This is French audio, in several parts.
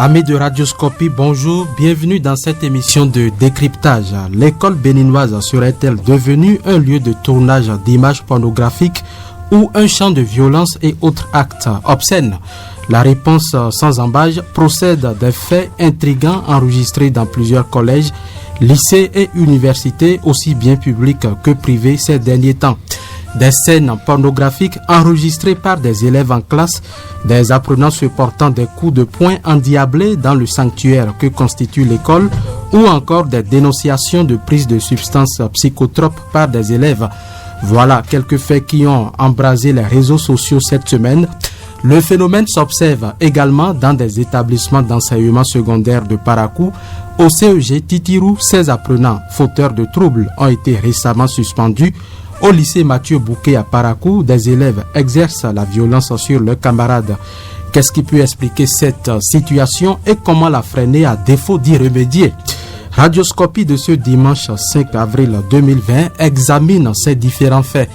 Amis de Radioscopie, bonjour, bienvenue dans cette émission de décryptage. L'école béninoise serait-elle devenue un lieu de tournage d'images pornographiques ou un champ de violence et autres actes obscènes? La réponse sans embâche procède des faits intrigants enregistrés dans plusieurs collèges, lycées et universités, aussi bien publics que privés ces derniers temps. Des scènes pornographiques enregistrées par des élèves en classe, des apprenants se portant des coups de poing endiablés dans le sanctuaire que constitue l'école, ou encore des dénonciations de prise de substances psychotropes par des élèves. Voilà quelques faits qui ont embrasé les réseaux sociaux cette semaine. Le phénomène s'observe également dans des établissements d'enseignement secondaire de Parakou. Au CEG Titirou, 16 apprenants fauteurs de troubles ont été récemment suspendus. Au lycée Mathieu Bouquet à Parakou, des élèves exercent la violence sur leurs camarades. Qu'est-ce qui peut expliquer cette situation et comment la freiner à défaut d'y remédier? Radioscopie de ce dimanche 5 avril 2020 examine ces différents faits.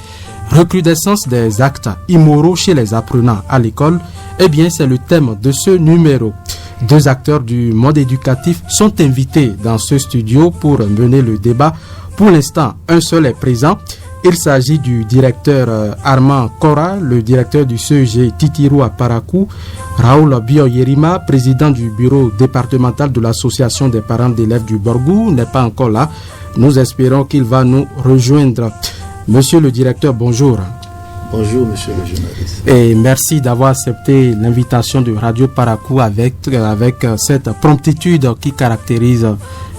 Recrudescence des actes immoraux chez les apprenants à l'école, eh bien c'est le thème de ce numéro. Deux acteurs du monde éducatif sont invités dans ce studio pour mener le débat. Pour l'instant, un seul est présent. Il s'agit du directeur Armand Kora, le directeur du CEG Titirou à Parakou, Raoul Bioyerima, président du bureau départemental de l'association des parents d'élèves du Borgou, n'est pas encore là. Nous espérons qu'il va nous rejoindre. Monsieur le directeur, bonjour. Bonjour, monsieur le journaliste. Et merci d'avoir accepté l'invitation de Radio Parakou avec cette promptitude qui caractérise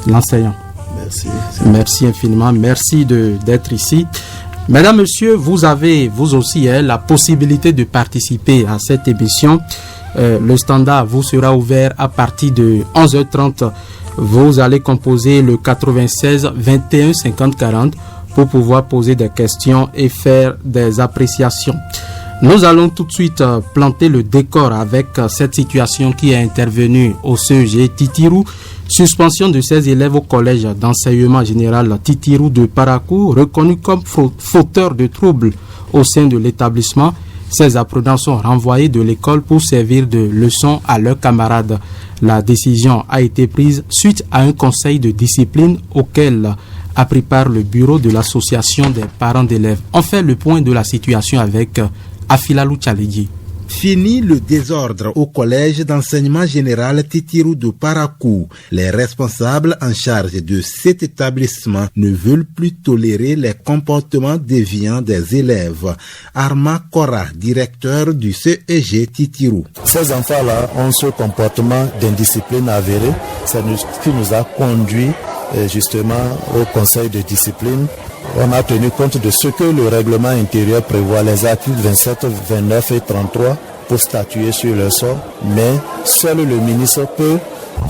l'enseignant. Merci. Merci infiniment. Merci d'être ici. Mesdames, Messieurs, vous avez vous aussi la possibilité de participer à cette émission. Le standard vous sera ouvert à partir de 11h30. Vous allez composer le 96 21 50 40 pour pouvoir poser des questions et faire des appréciations. Nous allons tout de suite planter le décor avec cette situation qui est intervenue au CEG Titirou. Suspension de 16 élèves au collège d'enseignement général Titirou de Parakou, reconnus comme fauteurs de troubles au sein de l'établissement. Ces apprenants sont renvoyés de l'école pour servir de leçon à leurs camarades. La décision a été prise suite à un conseil de discipline auquel a pris part le bureau de l'association des parents d'élèves. On fait le point de la situation avec Afilalou Tchaledji. Fini le désordre au collège d'enseignement général Titirou de Parakou. Les responsables en charge de cet établissement ne veulent plus tolérer les comportements déviants des élèves. Armand Kora, directeur du CEG Titirou. Ces enfants-là ont ce comportement d'indiscipline avéré. C'est ce qui nous a conduit justement au conseil de discipline. On a tenu compte de ce que le règlement intérieur prévoit, les articles 27, 29 et 33 pour statuer sur le sort, mais seul le ministre peut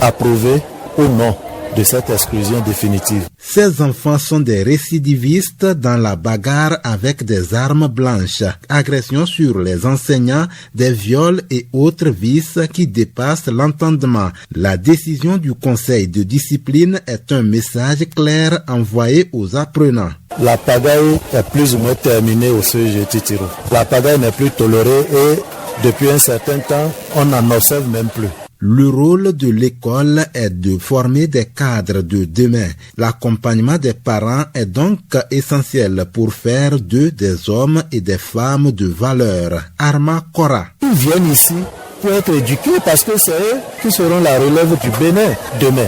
approuver ou non de cette exclusion définitive. Ces enfants sont des récidivistes dans la bagarre avec des armes blanches, agressions sur les enseignants, des viols et autres vices qui dépassent l'entendement. La décision du conseil de discipline est un message clair envoyé aux apprenants. La pagaille est plus ou moins terminée au CEG Titirou. La pagaille n'est plus tolérée et depuis un certain temps, on n'en observe même plus. Le rôle de l'école est de former des cadres de demain. L'accompagnement des parents est donc essentiel pour faire d'eux des hommes et des femmes de valeur. Armand Kora. Ils viennent ici pour être éduqués parce que c'est eux qui seront la relève du Bénin demain.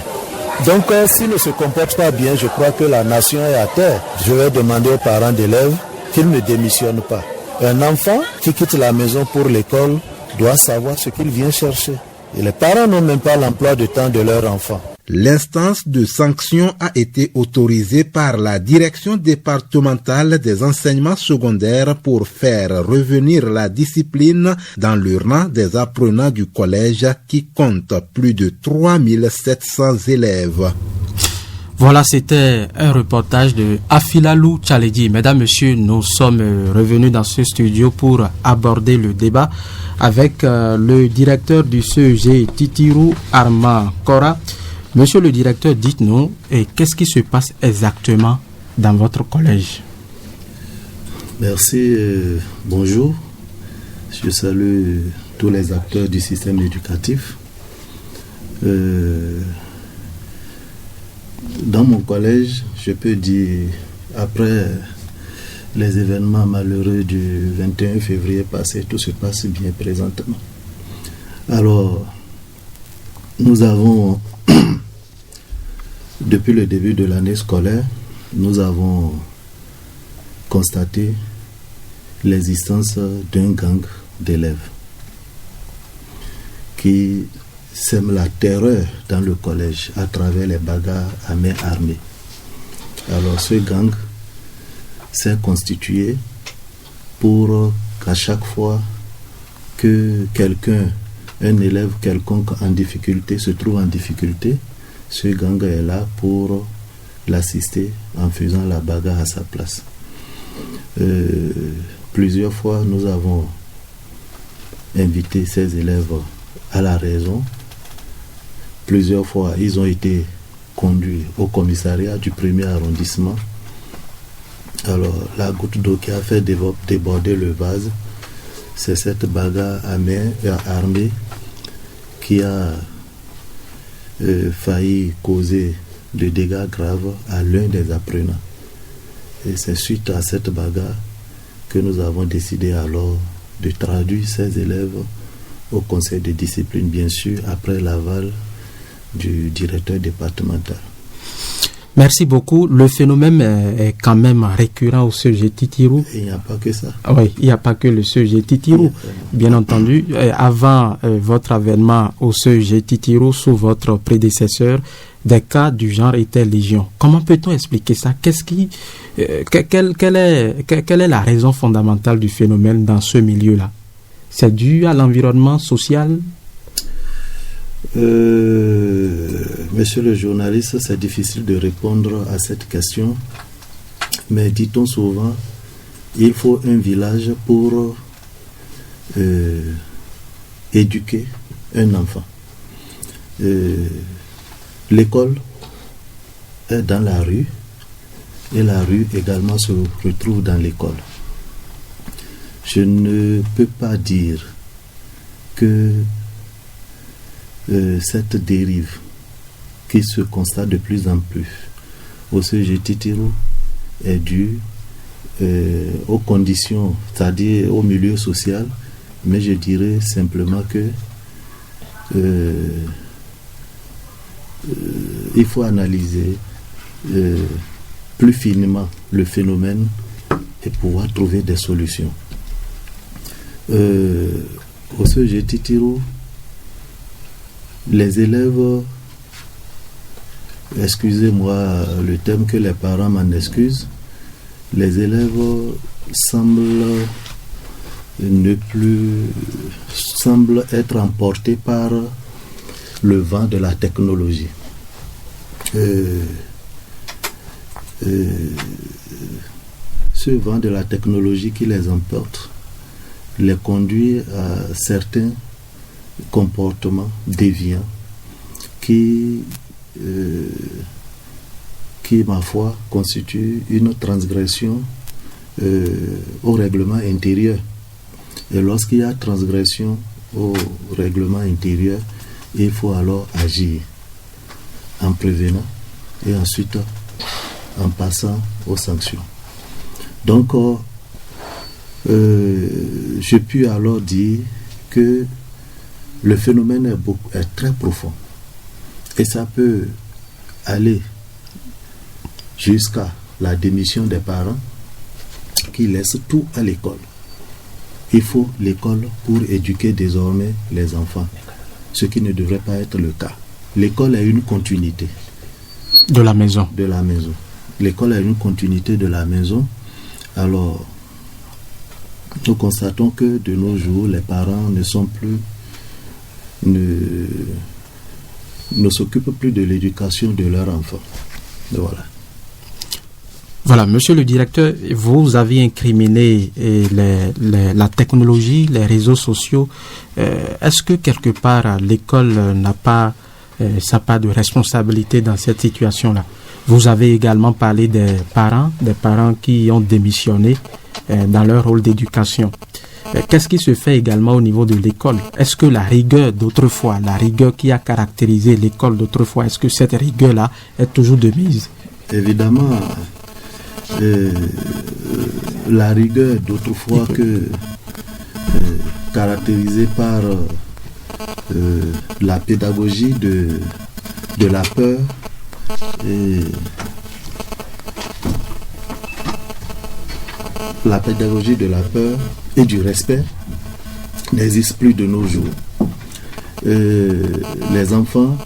Donc s'ils ne se comportent pas bien, je crois que la nation est à terre. Je vais demander aux parents d'élèves qu'ils ne démissionnent pas. Un enfant qui quitte la maison pour l'école doit savoir ce qu'il vient chercher. Et les parents n'ont même pas l'emploi de temps de leur enfant. L'instance de sanction a été autorisée par la direction départementale des enseignements secondaires pour faire revenir la discipline dans le rang des apprenants du collège qui compte plus de 3700 élèves. Voilà, c'était un reportage de Afilalou Tchaledji. Mesdames, Messieurs, nous sommes revenus dans ce studio pour aborder le débat avec le directeur du CEG Titirou, Armand Kora. Monsieur le directeur, dites-nous, qu'est-ce qui se passe exactement dans votre collège? Merci, bonjour. Je salue tous les acteurs du système éducatif. Dans mon collège, je peux dire, après les événements malheureux du 21 février passé, tout se passe bien présentement. Alors, nous avons, depuis le début de l'année scolaire, nous avons constaté l'existence d'un gang d'élèves qui sème la terreur dans le collège à travers les bagarres à main armée. Alors ce gang s'est constitué pour qu'à chaque fois que un élève quelconque en difficulté se trouve en difficulté, ce gang est là pour l'assister en faisant la bagarre à sa place. Plusieurs fois, nous avons invité ces élèves à la raison. Plusieurs fois, ils ont été conduits au commissariat du 1er arrondissement. Alors, la goutte d'eau qui a fait déborder le vase, c'est cette bagarre à main armée qui a failli causer de dégâts graves à l'un des apprenants. Et c'est suite à cette bagarre que nous avons décidé alors de traduire ces élèves au conseil de discipline, bien sûr, après l'aval du directeur départemental. Merci beaucoup. Le phénomène est quand même récurrent au CEG Titirou. Il n'y a pas que ça. Oui, il n'y a pas que le CEG Titirou, bien entendu. Avant votre avènement au CEG Titirou, sous votre prédécesseur, des cas du genre étaient légion. Comment peut-on expliquer ça? Quelle est la raison fondamentale du phénomène dans ce milieu-là? C'est dû à l'environnement social? Monsieur le journaliste, c'est difficile de répondre à cette question, mais dit-on souvent, il faut un village pour éduquer un enfant. L'école est dans la rue et la rue également se retrouve dans l'école. Je ne peux pas dire que cette dérive qui se constate de plus en plus au CEG Titirou est due aux conditions, c'est-à-dire au milieu social, mais je dirais simplement que il faut analyser plus finement le phénomène et pouvoir trouver des solutions. Au CEG Titirou, les élèves, excusez-moi le terme, que les parents m'en excusent, les élèves semblent être emportés par le vent de la technologie. Ce vent de la technologie qui les emporte les conduit à certains comportements déviants qui, ma foi, constituent une transgression au règlement intérieur. Et lorsqu'il y a transgression au règlement intérieur, il faut alors agir en prévenant et ensuite en passant aux sanctions. Donc, je puis alors dire que le phénomène est très profond et ça peut aller jusqu'à la démission des parents qui laissent tout à l'école. Il faut l'école pour éduquer désormais les enfants, ce qui ne devrait pas être le cas. L'école est une continuité de la maison. L'école est une continuité de la maison. Alors, nous constatons que de nos jours, les parents ne s'occupent plus de l'éducation de leurs enfants. Voilà. Voilà, monsieur le directeur, vous avez incriminé la technologie, les réseaux sociaux. Est-ce que quelque part l'école n'a pas sa part de responsabilité dans cette situation-là? Vous avez également parlé des parents qui ont démissionné dans leur rôle d'éducation. Qu'est-ce qui se fait également au niveau de l'école? Est-ce que la rigueur d'autrefois, la rigueur qui a caractérisé l'école d'autrefois, est-ce que cette rigueur-là est toujours de mise? Évidemment, la rigueur d'autrefois caractérisée par la pédagogie de la peur et la pédagogie de la peur et du respect n'existe plus de nos jours. Les enfants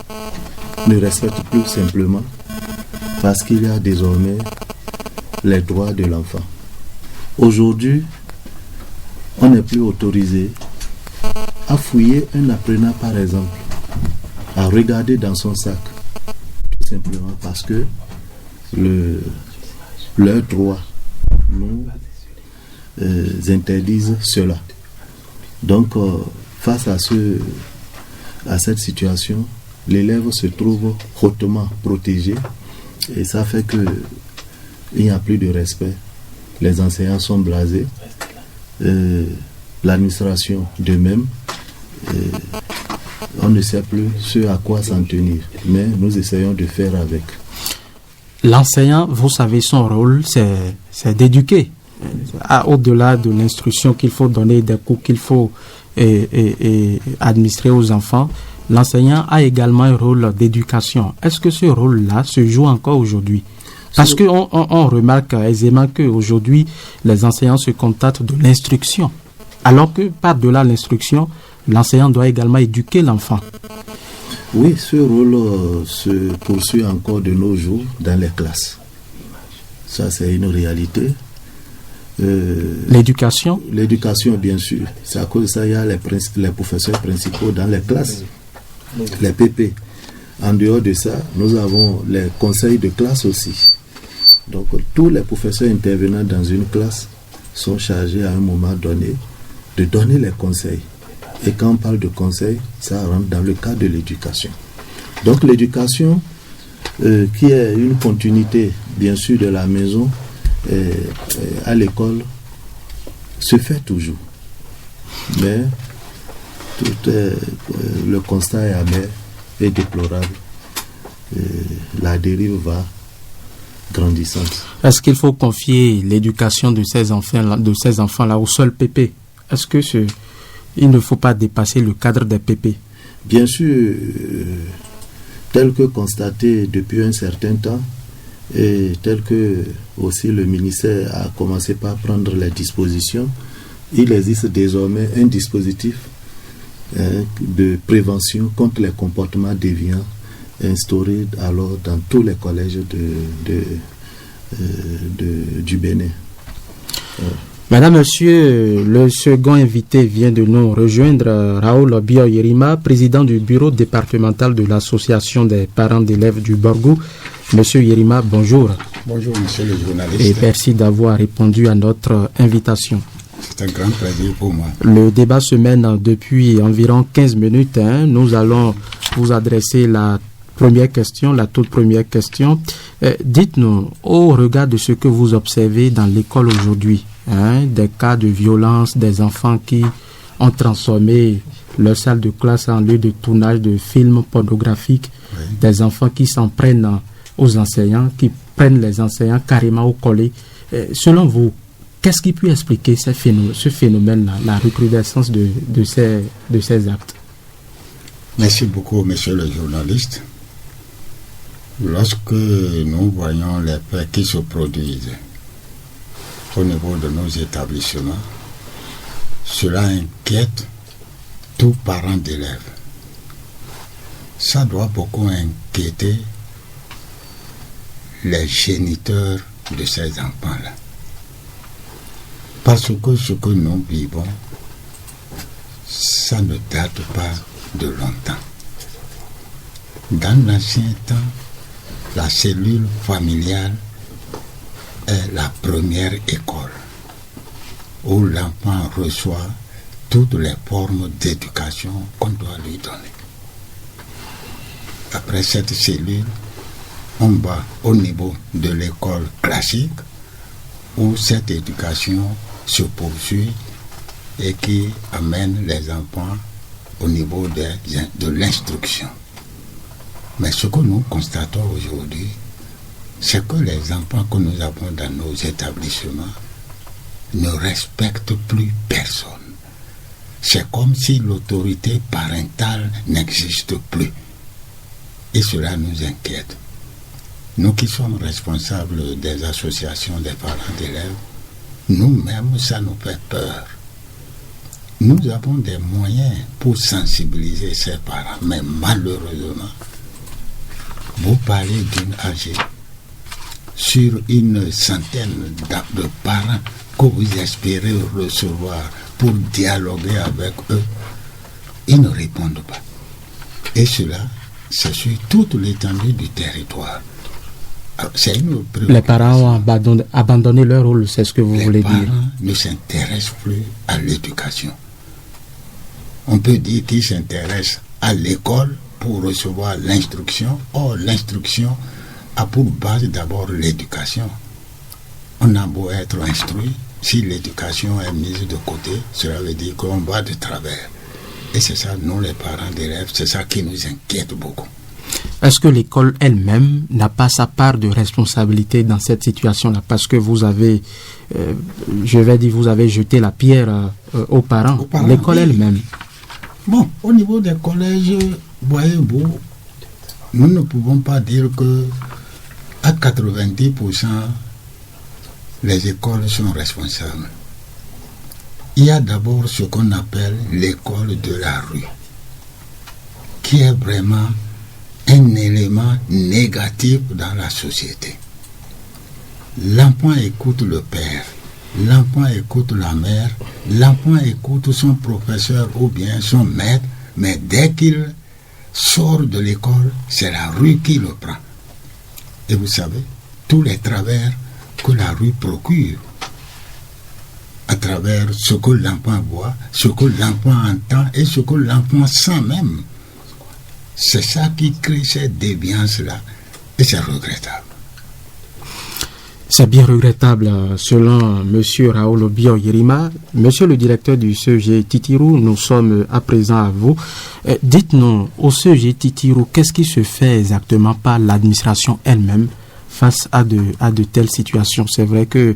ne respectent plus simplement parce qu'il y a désormais les droits de l'enfant. Aujourd'hui, on n'est plus autorisé à fouiller un apprenant, par exemple, à regarder dans son sac, tout simplement parce que leurs droits nous interdisent cela. Donc, face à cette situation, l'élève se trouve hautement protégé et ça fait que il n'y a plus de respect. Les enseignants sont blasés, l'administration de même. On ne sait plus ce à quoi s'en tenir, mais nous essayons de faire avec. L'enseignant, vous savez, son rôle, c'est d'éduquer. Au-delà de l'instruction qu'il faut donner, des cours qu'il faut administrer aux enfants, l'enseignant a également un rôle d'éducation. Est-ce que ce rôle-là se joue encore aujourd'hui? Parce qu'on remarque aisément qu'aujourd'hui, les enseignants se contentent de l'instruction. Alors que par-delà l'instruction, l'enseignant doit également éduquer l'enfant. Oui, ce rôle se poursuit encore de nos jours dans les classes. Ça, c'est une réalité. L'éducation? L'éducation, bien sûr. C'est à cause de ça qu'il y a les professeurs principaux dans les classes, les PP. En dehors de ça, nous avons les conseils de classe aussi. Donc, tous les professeurs intervenant dans une classe sont chargés à un moment donné de donner les conseils. Et quand on parle de conseils, ça rentre dans le cadre de l'éducation. Donc, l'éducation, qui est une continuité, bien sûr, de la maison à l'école, se fait toujours. Mais le constat est amer et déplorable. La dérive va grandissante. Est-ce qu'il faut confier l'éducation de ces enfants-là au seul PP? Est-ce que il ne faut pas dépasser le cadre des PP? Bien sûr, tel que constaté depuis un certain temps, et tel que aussi le ministère a commencé par prendre les dispositions, il existe désormais un dispositif de prévention contre les comportements déviants instauré alors dans tous les collèges du Bénin. Madame, Monsieur, le second invité vient de nous rejoindre, Raoul Bio-Yerima, président du bureau départemental de l'association des parents d'élèves du Borgou. Monsieur Yerima, bonjour. Bonjour, monsieur le journaliste. Et merci d'avoir répondu à notre invitation. C'est un grand plaisir pour moi. Le débat se mène depuis environ 15 minutes. Nous allons vous adresser la toute première question. Dites-nous, au regard de ce que vous observez dans l'école aujourd'hui, des cas de violence, des enfants qui ont transformé leur salle de classe en lieu de tournage de films pornographiques, oui. Des enfants qui s'en prennent aux enseignants, qui prennent les enseignants carrément au collet. Selon vous, qu'est-ce qui peut expliquer ce phénomène-là, la recrudescence de ces actes? Merci beaucoup, monsieur le journaliste. Lorsque nous voyons les faits qui se produisent au niveau de nos établissements, cela inquiète tout parent d'élèves. Ça doit beaucoup inquiéter les géniteurs de ces enfants-là. Parce que ce que nous vivons, ça ne date pas de longtemps. Dans l'ancien temps, la cellule familiale est la première école où l'enfant reçoit toutes les formes d'éducation qu'on doit lui donner. Après cette cellule, on va au niveau de l'école classique où cette éducation se poursuit et qui amène les enfants au niveau de l'instruction. Mais ce que nous constatons aujourd'hui, c'est que les enfants que nous avons dans nos établissements ne respectent plus personne. C'est comme si l'autorité parentale n'existe plus. Et cela nous inquiète. Nous qui sommes responsables des associations des parents d'élèves, nous-mêmes, ça nous fait peur. Nous avons des moyens pour sensibiliser ces parents, mais malheureusement, vous parlez d'une AG sur une centaine de parents que vous espérez recevoir pour dialoguer avec eux, ils ne répondent pas. Et cela, c'est sur toute l'étendue du territoire. Alors, c'est une les parents ont abandonné leur rôle, c'est ce que vous voulez dire. Les parents ne s'intéressent plus à l'éducation. On peut dire qu'ils s'intéressent à l'école pour recevoir l'instruction. Or, l'instruction a pour base d'abord l'éducation. On a beau être instruit, si l'éducation est mise de côté, cela veut dire qu'on va de travers. Et c'est ça, nous les parents d'élèves, c'est ça qui nous inquiète beaucoup. Est-ce que l'école elle-même n'a pas sa part de responsabilité dans cette situation-là? Parce que vous avez, vous avez jeté la pierre aux parents. L'école elle-même. Bon, au niveau des collèges, voyez-vous, nous ne pouvons pas dire que à 90%, les écoles sont responsables. Il y a d'abord ce qu'on appelle l'école de la rue, qui est vraiment un élément négatif dans la société. L'enfant écoute le père, l'enfant écoute la mère, l'enfant écoute son professeur ou bien son maître, mais dès qu'il sort de l'école, c'est la rue qui le prend. Et vous savez, tous les travers que la rue procure, à travers ce que l'enfant voit, ce que l'enfant entend et ce que l'enfant sent même, c'est ça qui crée cette déviance-là, et c'est regrettable. C'est bien regrettable, selon M. Raoul Bio-Yerima. Monsieur le directeur du CEG Titirou, nous sommes à présent à vous. Dites-nous, au CEG Titirou, qu'est-ce qui se fait exactement par l'administration elle-même face à de telles situations? C'est vrai que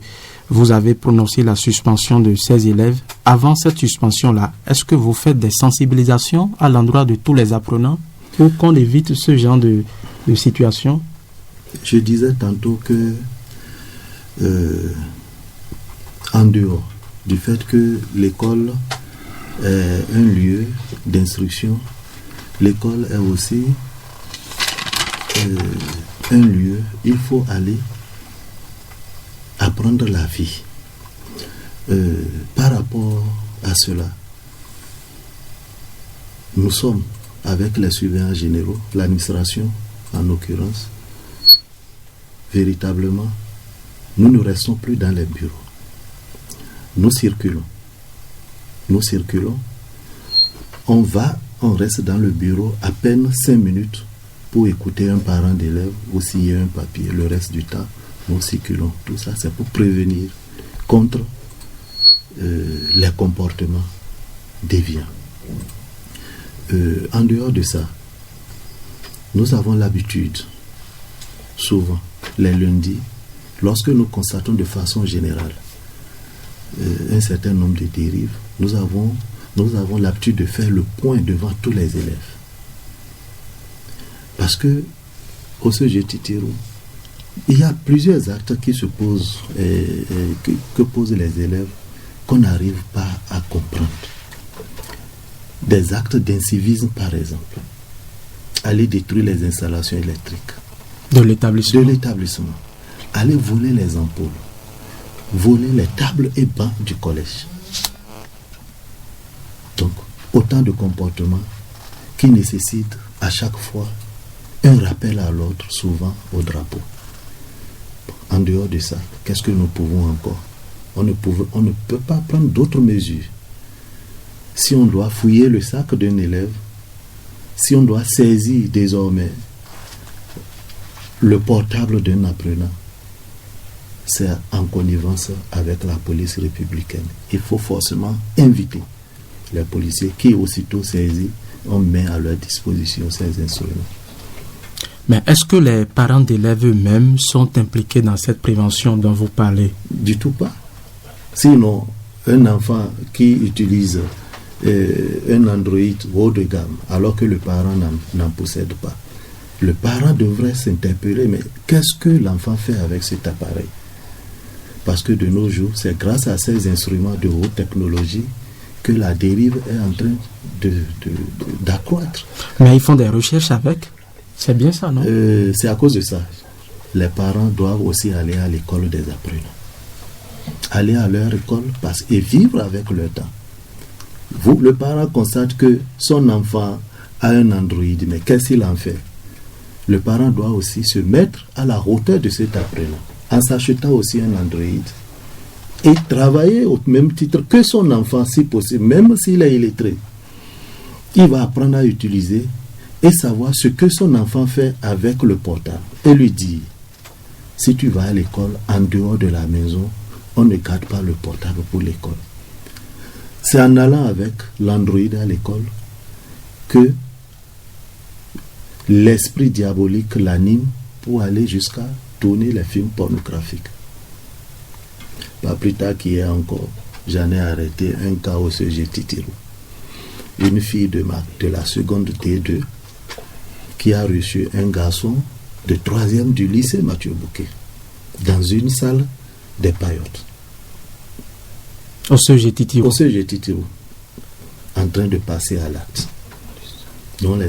vous avez prononcé la suspension de 16 élèves. Avant cette suspension-là, est-ce que vous faites des sensibilisations à l'endroit de tous les apprenants pour qu'on évite ce genre de situation? Je disais tantôt que en dehors du fait que l'école est un lieu d'instruction, l'école est aussi un lieu, il faut aller apprendre la vie. Par rapport à cela, nous sommes avec les surveillants généraux, l'administration en l'occurrence, véritablement, nous ne restons plus dans les bureaux. Nous circulons. On reste dans le bureau à peine 5 minutes pour écouter un parent d'élève ou signer un papier. Le reste du temps, nous circulons. Tout ça, c'est pour prévenir contre les comportements déviants. En dehors de ça, nous avons l'habitude, souvent, les lundis, lorsque nous constatons de façon générale un certain nombre de dérives, nous avons l'habitude de faire le point devant tous les élèves. Parce que au CEG Titirou, il y a plusieurs actes qui se posent, que posent les élèves, qu'on n'arrive pas à comprendre. Des actes d'incivisme, par exemple. Aller détruire les installations électriques. De l'établissement. Aller voler les ampoules. Voler les tables et bancs du collège. Donc, autant de comportements qui nécessitent à chaque fois un rappel à l'ordre, souvent au drapeau. En dehors de ça, qu'est-ce que nous pouvons encore? On ne peut pas prendre d'autres mesures. Si on doit fouiller le sac d'un élève, si on doit saisir désormais le portable d'un apprenant, c'est en connivence avec la police républicaine. Il faut forcément inviter les policiers qui, aussitôt saisis, on met à leur disposition ces instruments. Mais est-ce que les parents d'élèves eux-mêmes sont impliqués dans cette prévention dont vous parlez? Du tout pas. Sinon, un enfant qui utilise un Android haut de gamme, alors que le parent n'en possède pas, le parent devrait s'interpeller, mais qu'est-ce que l'enfant fait avec cet appareil? Parce que de nos jours, c'est grâce à ces instruments de haute technologie que la dérive est en train d'accroître. Mais ils font des recherches avec? C'est bien ça, non? C'est à cause de ça. Les parents doivent aussi aller à l'école des apprenants. Aller à leur école et vivre avec leur temps. Le parent constate que son enfant a un Android, mais qu'est-ce qu'il en fait? Le parent doit aussi se mettre à la hauteur de cet apprenant, en s'achetant aussi un Android, et travailler au même titre que son enfant, si possible, même s'il est illettré. Il va apprendre à utiliser et savoir ce que son enfant fait avec le portable, et lui dire, si tu vas à l'école, en dehors de la maison, on ne garde pas le portable pour l'école. C'est en allant avec l'Android à l'école que l'esprit diabolique l'anime pour aller jusqu'à tourner les films pornographiques. Pas plus tard qu'hier encore, j'en ai arrêté un cas au CG Titiru. Une fille de la seconde T2 qui a reçu un garçon de 3e du lycée Mathieu Bouquet dans une salle des paillotes. Au CG Titiru. Au CG Titiru, en train de passer à l'acte.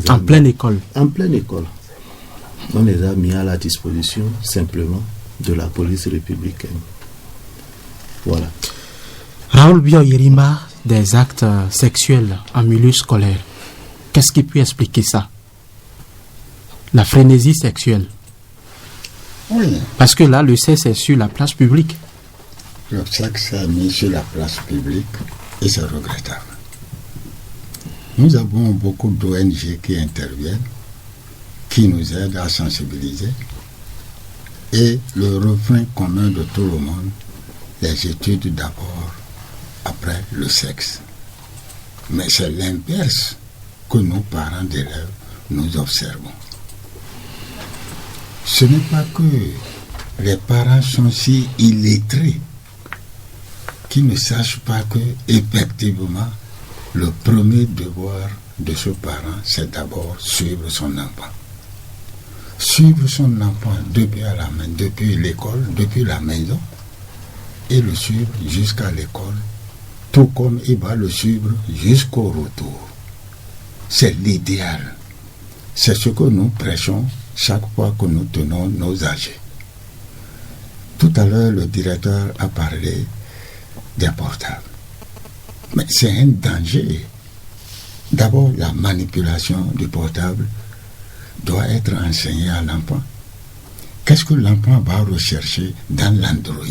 En pleine école. En pleine école. On les a mis à la disposition simplement de la police républicaine. Voilà. Raoul Bio-Yerima, des actes sexuels en milieu scolaire. Qu'est-ce qui peut expliquer ça? La frénésie sexuelle. Oui. Parce que là, le sexe est sur la place publique. Le sexe est mis sur la place publique et c'est regrettable. Nous avons beaucoup d'ONG qui interviennent, qui nous aident à sensibiliser. Et le refrain commun de tout le monde, les études d'abord, après le sexe. Mais c'est l'inverse que nos parents d'élèves nous observons. Ce n'est pas que les parents sont si illettrés qu'ils ne sachent pas que, effectivement, le premier devoir de ce parent, c'est d'abord suivre son enfant. Suivre son enfant depuis l'école, depuis la maison, et le suivre jusqu'à l'école, tout comme il va le suivre jusqu'au retour. C'est l'idéal. C'est ce que nous prêchons chaque fois que nous tenons nos âgés. Tout à l'heure, le directeur a parlé des portables. Mais c'est un danger. D'abord, la manipulation du portable doit être enseignée à l'enfant. Qu'est-ce que l'enfant va rechercher dans l'Android?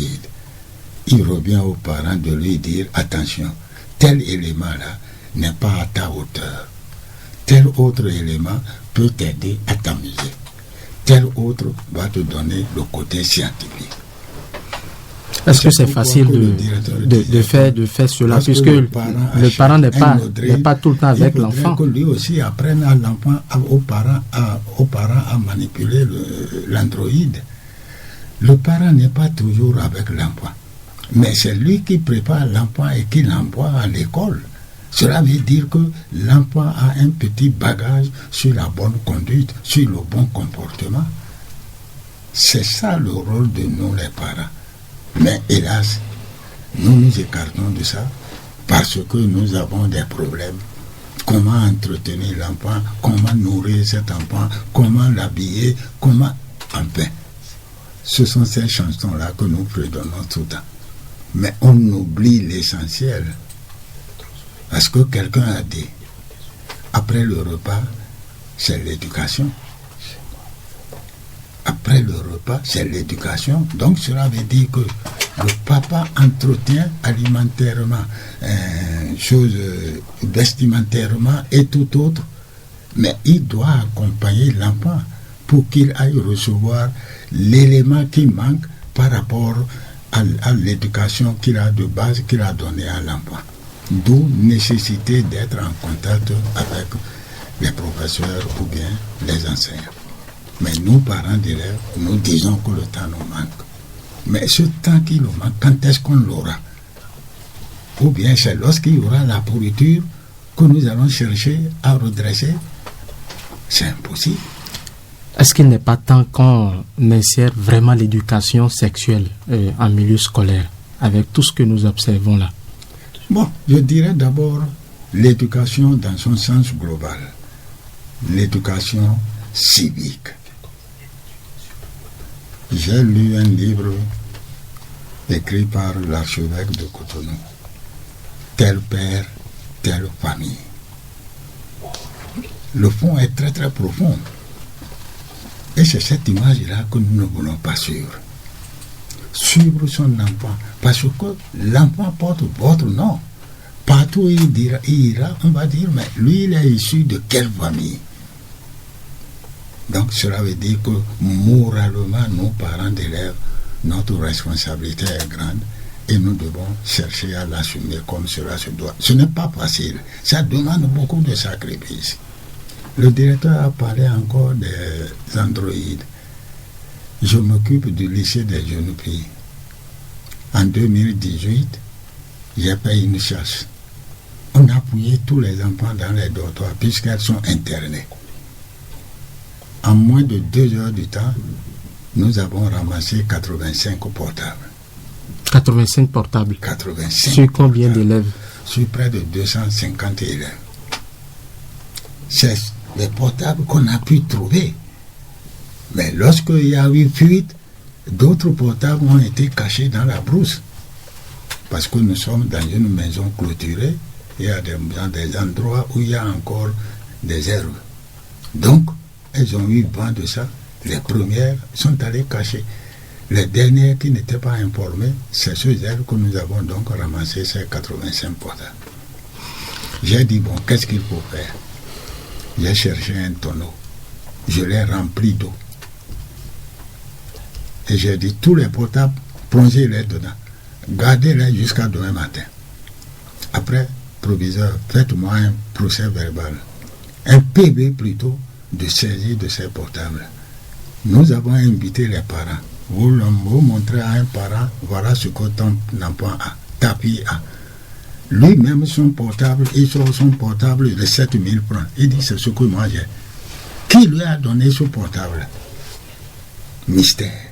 Il revient aux parents de lui dire, attention, tel élément-là n'est pas à ta hauteur. Tel autre élément peut t'aider à t'amuser. Tel autre va te donner le côté scientifique. Est-ce que c'est facile de faire cela, puisque le parent n'est pas tout le temps avec l'enfant? Il faudrait que lui aussi apprenne à l'enfant, aux parents à manipuler l'Android. Le parent n'est pas toujours avec l'enfant, mais c'est lui qui prépare l'enfant et qui l'envoie à l'école. Cela veut dire que l'enfant a un petit bagage sur la bonne conduite, sur le bon comportement. C'est ça le rôle de nous les parents. Mais hélas, nous nous écartons de ça parce que nous avons des problèmes. Comment entretenir l'enfant, comment nourrir cet enfant, comment l'habiller, comment... Enfin, ce sont ces chansons-là que nous fredonnons tout le temps. Mais on oublie l'essentiel. Parce que quelqu'un a dit, après le repas, c'est l'éducation. Après le repas, c'est l'éducation. Donc cela veut dire que le papa entretient alimentairement, vestimentairement et tout autre, mais il doit accompagner l'enfant pour qu'il aille recevoir l'élément qui manque par rapport à l'éducation qu'il a de base, qu'il a donnée à l'enfant. D'où nécessité d'être en contact avec les professeurs ou bien les enseignants. Mais nous, parents d'élèves, nous disons que le temps nous manque. Mais ce temps qui nous manque, quand est-ce qu'on l'aura? Ou bien c'est lorsqu'il y aura la pourriture que nous allons chercher à redresser? C'est impossible. Est-ce qu'il n'est pas temps qu'on insère vraiment l'éducation sexuelle en milieu scolaire, avec tout ce que nous observons là? Bon, je dirais d'abord l'éducation dans son sens global. L'éducation civique. J'ai lu un livre écrit par l'archevêque de Cotonou. Tel père, telle famille. Le fond est très très profond. Et c'est cette image-là que nous ne voulons pas suivre. Suivre son enfant. Parce que l'enfant porte votre nom. Partout où il ira, on va dire, mais lui, il est issu de quelle famille? Donc cela veut dire que moralement, nous, parents d'élèves, notre responsabilité est grande et nous devons chercher à l'assumer comme cela se doit. Ce n'est pas facile. Ça demande beaucoup de sacrifices. Le directeur a parlé encore des androïdes. Je m'occupe du lycée des jeunes filles. En 2018, j'ai fait une chasse. On a fouillé tous les enfants dans les dortoirs puisqu'elles sont internées. En moins de 2 heures du temps, nous avons ramassé 85 portables. 85 portables. 85. Sur combien d'élèves? Sur près de 250 élèves. C'est les portables qu'on a pu trouver. Mais lorsqu'il y a eu fuite, d'autres portables ont été cachés dans la brousse. Parce que nous sommes dans une maison clôturée, il y a dans des endroits où il y a encore des herbes. Donc, elles ont eu vent de ça. Les premières sont allées cacher. Les dernières qui n'étaient pas informées, c'est ceux elles que nous avons donc ramassé ces 85 portables. J'ai dit, bon, qu'est-ce qu'il faut faire? J'ai cherché un tonneau. Je l'ai rempli d'eau. Et j'ai dit, tous les portables, plongez-les dedans. Gardez-les jusqu'à demain matin. Après, proviseur, faites-moi un procès verbal. Un PV plutôt, de saisie de ces portables. Nous avons invité les parents. Vous montrez à un parent, voilà ce que ton enfant a, ta fille a. Lui-même, son portable, il sort son portable de 7000 francs. Il dit, c'est ce que moi j'ai. Qui lui a donné ce portable? Mystère.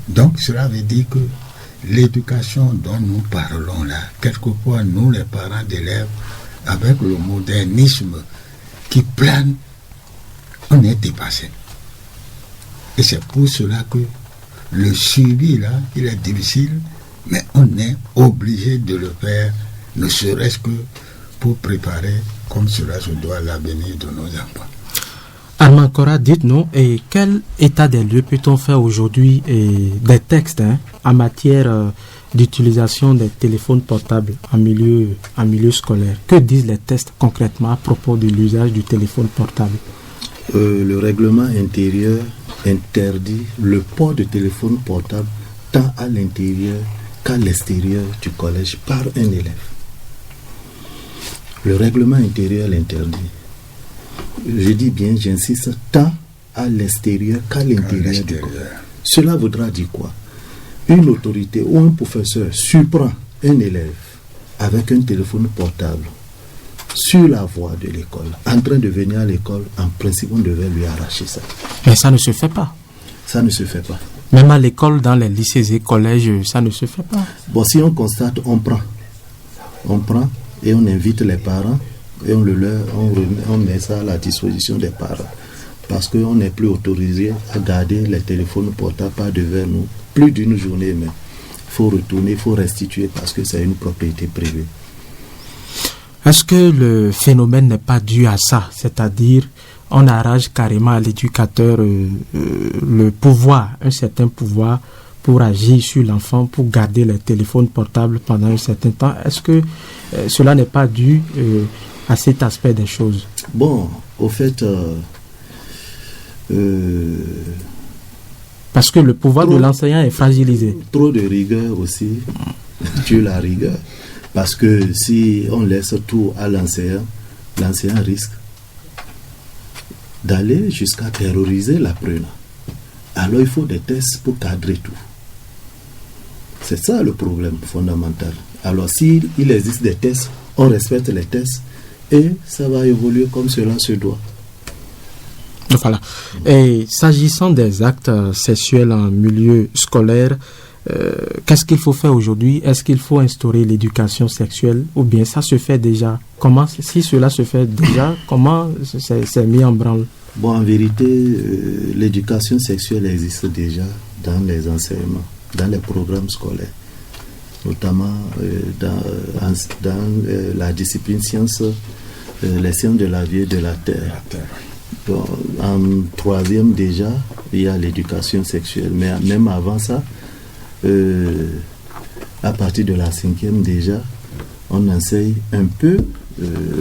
Donc, cela veut dire que l'éducation dont nous parlons là, quelquefois, nous, les parents d'élèves, avec le modernisme qui plane, on est dépassé. Et c'est pour cela que le suivi là, il est difficile, mais on est obligé de le faire, ne serait-ce que pour préparer comme cela se doit l'avenir de nos enfants. Armand Kora, dites-nous, et quel état des lieux peut-on faire aujourd'hui des textes en matière d'utilisation des téléphones portables en milieu scolaire? Que disent les textes concrètement à propos de l'usage du téléphone portable? Le règlement intérieur interdit le port de téléphone portable tant à l'intérieur qu'à l'extérieur du collège par un élève. Le règlement intérieur l'interdit. Je dis bien, j'insiste, tant à l'extérieur qu'à l'intérieur du collège. Cela voudra dire quoi? Une autorité ou un professeur surprend un élève avec un téléphone portable sur la voie de l'école, en train de venir à l'école, en principe, on devait lui arracher ça. Mais ça ne se fait pas. Ça ne se fait pas. Même à l'école, dans les lycées et collèges, ça ne se fait pas. Bon, si on constate, on prend. On prend et on invite les parents et on met ça à la disposition des parents. Parce qu'on n'est plus autorisé à garder les téléphones portables par devers nous. Plus d'une journée même. Il faut retourner, il faut restituer parce que c'est une propriété privée. Est-ce que le phénomène n'est pas dû à ça? C'est-à-dire, on arrache carrément à l'éducateur le pouvoir, un certain pouvoir pour agir sur l'enfant, pour garder les téléphones portables pendant un certain temps. Est-ce que cela n'est pas dû à cet aspect des choses? Bon, au fait, Parce que le pouvoir de l'enseignant est fragilisé. Trop de rigueur aussi tue la rigueur. Parce que si on laisse tout à l'enseignant risque d'aller jusqu'à terroriser l'apprenant. Alors il faut des tests pour cadrer tout. C'est ça le problème fondamental. Alors s'il existe des tests, on respecte les tests et ça va évoluer comme cela se doit. Voilà. Et s'agissant des actes sexuels en milieu scolaire, qu'est-ce qu'il faut faire aujourd'hui? Est-ce qu'il faut instaurer l'éducation sexuelle ou bien ça se fait déjà? Comment, si cela se fait déjà, comment c'est mis en branle? Bon, en vérité, l'éducation sexuelle existe déjà dans les enseignements, dans les programmes scolaires, notamment dans la discipline sciences, les sciences de la vie et de la terre. Donc, en troisième déjà, il y a l'éducation sexuelle, mais même avant ça, à partir de la cinquième déjà, on enseigne un peu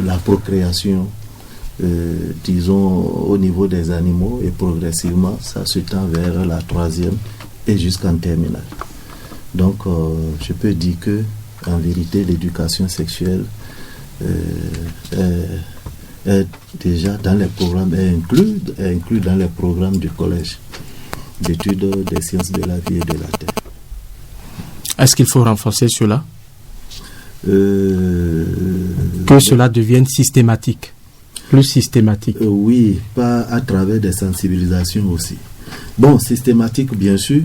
la procréation, disons au niveau des animaux, et progressivement ça se tend vers la troisième et jusqu'en terminale. Donc je peux dire que en vérité l'éducation sexuelle est déjà dans les programmes, est inclus dans les programmes du collège d'études des sciences de la vie et de la terre. Est-ce qu'il faut renforcer cela? Que cela devienne systématique, plus systématique. Oui, pas à travers des sensibilisations aussi. Bon, systématique bien sûr.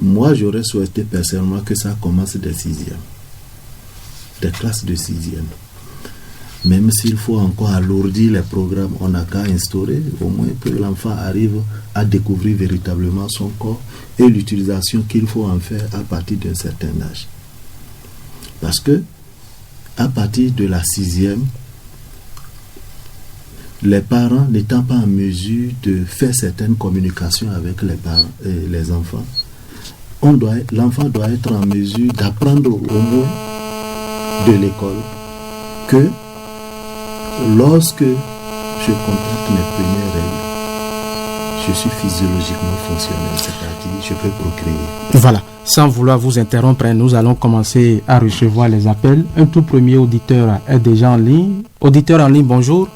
Moi j'aurais souhaité personnellement que ça commence des sixièmes, des classes de sixième. Même s'il faut encore alourdir les programmes, on n'a qu'à instaurer au moins que l'enfant arrive à découvrir véritablement son corps et l'utilisation qu'il faut en faire à partir d'un certain âge. Parce que à partir de la sixième, les parents n'étant pas en mesure de faire certaines communications avec les parents et les enfants, l'enfant doit être en mesure d'apprendre au moins de l'école que lorsque je contracte mes premières règles, je suis physiologiquement fonctionnel, c'est-à-dire je peux procréer. Voilà, sans vouloir vous interrompre, nous allons commencer à recevoir les appels. Un tout premier auditeur est déjà en ligne. Auditeur en ligne, bonjour.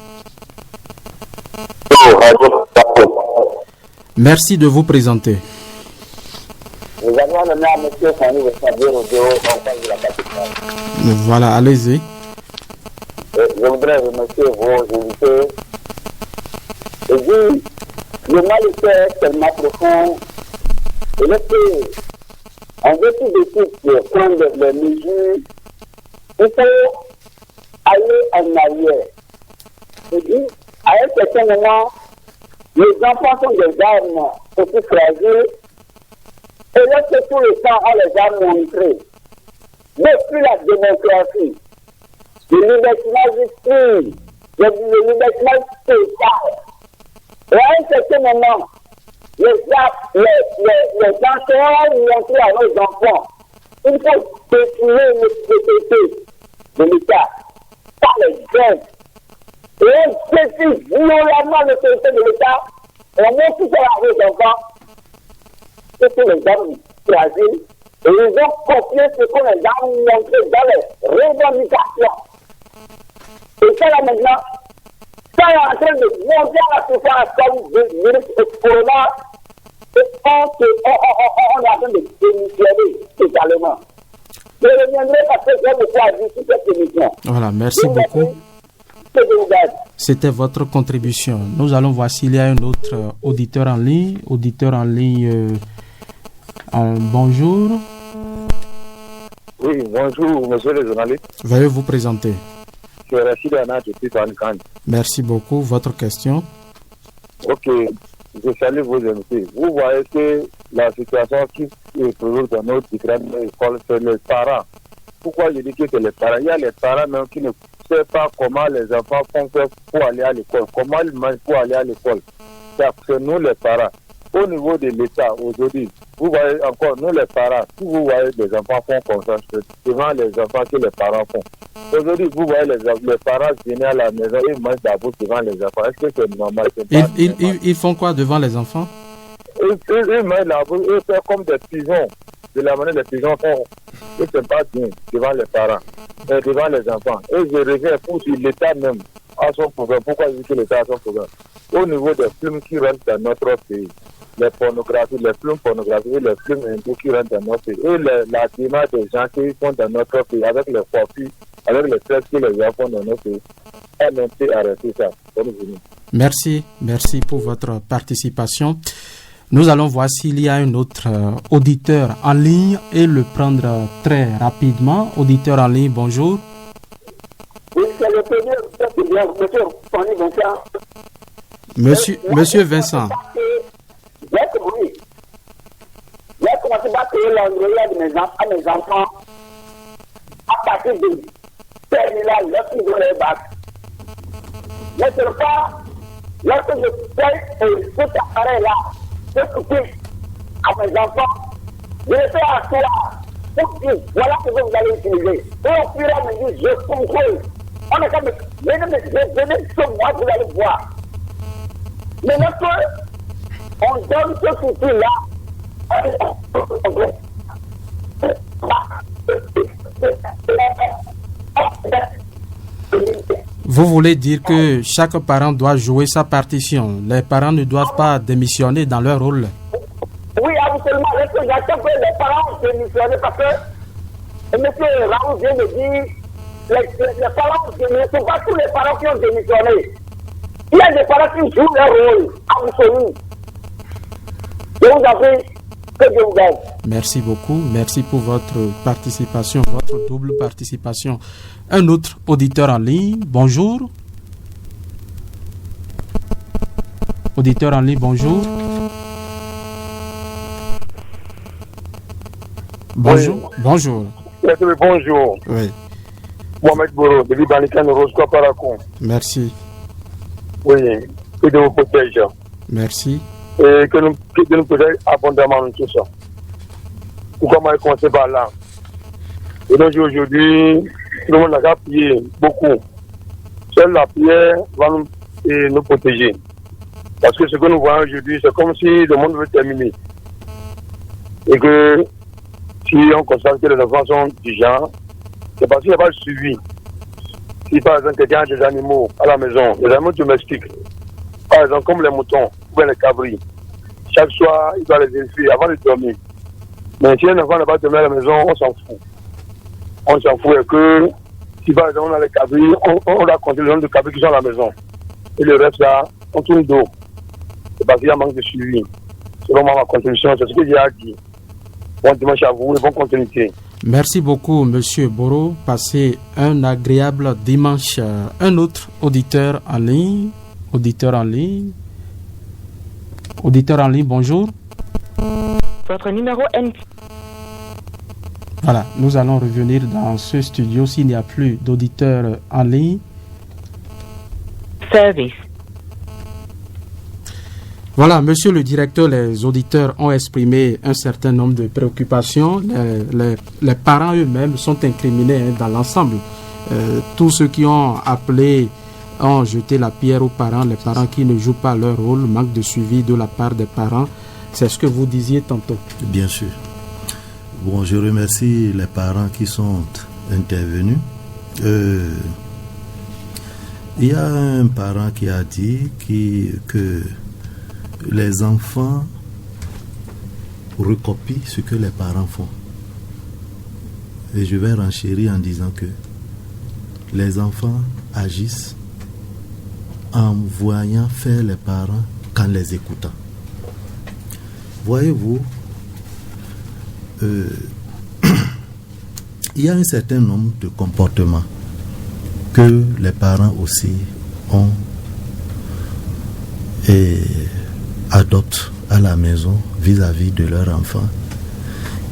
Merci de vous présenter. Nous avons le nom M. Fanny de Saint-Pierre-au-Déo, en face de la capitale. Voilà, allez-y. Je voudrais remercier vos invités. Et dire, le mal est tellement profond. Et que, en dépit de tout, prendre les mesures, il faut aller en arrière. Et dire, à un certain moment, les enfants sont des armes aussi fragiles. Et lorsque tout le temps, on les a montrés. Depuis la démocratie, le libertinage le libertinage social. Et à un certain moment, les enseignants montrent à nos enfants il faut détruire le société de l'État par les jeunes. Et on détruit violemment le société de l'État. Et on montre tout ça à nos enfants. Ce sont les hommes fragiles. Et ils ont copié ce qu'on les a montré dans les revendications. Et ça là maintenant, ça est en train de monter à la surface comme du virus corona. Et on est en train de démissionner totalement. Je reviendrai parce que j'ai beaucoup à dire sur cette émission. Voilà, merci beaucoup. C'était votre contribution. Nous allons voir s'il y a un autre auditeur en ligne. Bonjour. Oui, bonjour, monsieur le journaliste. Veuillez vous présenter. C'est Rachid Anna depuis Tankane. Merci beaucoup. Votre question? Ok, je salue vos invités. Vous voyez que la situation qui est toujours dans nos différentes écoles, c'est les parents. Pourquoi je dis que c'est les parents? Il y a les parents même qui ne savent pas comment les enfants font pour aller à l'école, comment ils mangent pour aller à l'école. C'est nous les parents. Au niveau de l'État, aujourd'hui, vous voyez encore, nous les parents, si vous voyez les enfants font comme ça, c'est devant les enfants que les parents font. Aujourd'hui, vous voyez les parents venir à la maison et mangent d'abord devant les enfants. Est-ce que c'est normal? Ils font quoi devant les enfants? Ils mettent la bouche, ils font comme des pigeons. De la manière les pigeons font. Ils ne sont pas bien devant les parents, mais devant les enfants. Et je reviens pour sur l'État même à son programme. Pourquoi je dis que l'État a son programme? Au niveau des films qui rentrent dans notre pays, les pornographies, les films pornographiques, les films hindous qui rentrent dans notre pays, et la démarche des gens qui sont dans notre pays, avec les copies, avec les tests que les gens font dans notre pays, on peut arrêter ça. Merci pour votre participation. Nous allons voir s'il y a un autre auditeur en ligne et le prendre très rapidement. Auditeur en ligne, bonjour. Oui, c'est le premier, Monsieur Vincent. J'ai commencé à créer l'endroit de mes enfants à partir de terminal, lorsqu'ils ont les bacs. Mais seulement, lorsque je paye cet appareil-là, je coupe à mes enfants, je le fais asseoir pour dire voilà ce que vous allez utiliser. Et au fur et à mesure, je contrôle. On est comme, venez sur moi, vous allez voir. Mais lorsque on donne ce couple-là, vous voulez dire que chaque parent doit jouer sa partition. Les parents ne doivent pas démissionner dans leur rôle. Oui, absolument. J'attends que les parents démissionnent parce que M. Raoult vient de dire les parents ne sont pas tous les parents qui ont démissionné. Il y a des parents qui jouent leur rôle absolu. Je vous en prie, que Dieu vous garde. Merci beaucoup. Merci pour votre participation, votre double participation. Un autre auditeur en ligne, bonjour. Auditeur en ligne, bonjour. Bonjour. Oui. Bonjour. Bonjour. Oui. Mohamed Boro, de Libanican Roscoe Paracon. Merci. Oui, que Dieu vous protège. Merci. Et que nous protège abondamment dans tout ça. Pourquoi moi, je commence par là? Et donc aujourd'hui, tout le monde a prié beaucoup. Seule la prière va nous protéger. Parce que ce que nous voyons aujourd'hui, c'est comme si le monde veut terminer. Et que si on constate que les enfants sont du genre, c'est parce qu'il n'y a pas de suivi. Si par exemple quelqu'un a des animaux à la maison, des animaux domestiques, par exemple comme les moutons ou les cabris, chaque soir il doit les vérifier avant de dormir. Mais si un enfant n'a pas dormi à la maison, on s'en fout. On s'en fout et que si par exemple on a les cabris, on doit compter le nombre de cabris qui sont à la maison. Et le reste là, on tourne dos. C'est parce qu'il y a un manque de suivi. Selon moi, ma contribution, c'est ce que j'ai à dire. Bon dimanche à vous et bonne continuité. Merci beaucoup, Monsieur Boro. Passez un agréable dimanche. Un autre auditeur en ligne. Auditeur en ligne, bonjour. Votre numéro est... Voilà, nous allons revenir dans ce studio s'il n'y a plus d'auditeurs en ligne. Service. Voilà, monsieur le directeur, les auditeurs ont exprimé un certain nombre de préoccupations. Les parents eux-mêmes sont incriminés dans l'ensemble. Tous ceux qui ont appelé ont jeté la pierre aux parents, les parents qui ne jouent pas leur rôle, manque de suivi de la part des parents. C'est ce que vous disiez tantôt. Bien sûr. Bon, je remercie les parents qui sont intervenus. Il y a un parent qui a dit que les enfants recopient ce que les parents font. Et je vais renchérir en disant que les enfants agissent en voyant faire les parents qu'en les écoutant. Voyez-vous, il y a un certain nombre de comportements que les parents aussi ont et adoptent à la maison vis-à-vis de leurs enfants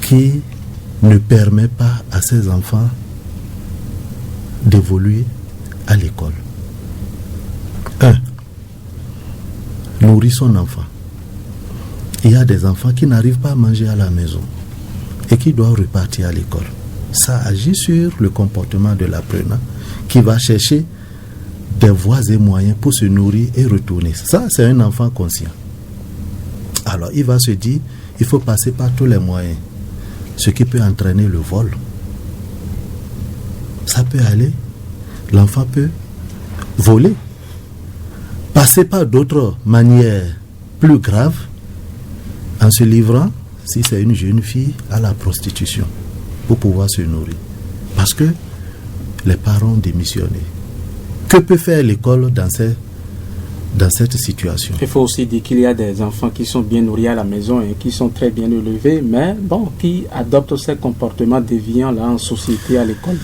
qui ne permet pas à ces enfants d'évoluer à l'école. 1. Nourrir son enfant. Il y a des enfants qui n'arrivent pas à manger à la maison et qui doivent repartir à l'école. Ça agit sur le comportement de l'apprenant qui va chercher des voies et moyens pour se nourrir et retourner. Ça, c'est un enfant conscient. Alors il va se dire, il faut passer par tous les moyens. Ce qui peut entraîner le vol. Ça peut aller. L'enfant peut voler. Passer par d'autres manières plus graves en se livrant, si c'est une jeune fille, à la prostitution pour pouvoir se nourrir. Parce que les parents ont démissionné. Que peut faire l'école dans cette situation? Il faut aussi dire qu'il y a des enfants qui sont bien nourris à la maison et qui sont très bien élevés, mais bon, qui adoptent ces comportements déviants là en société, à l'école.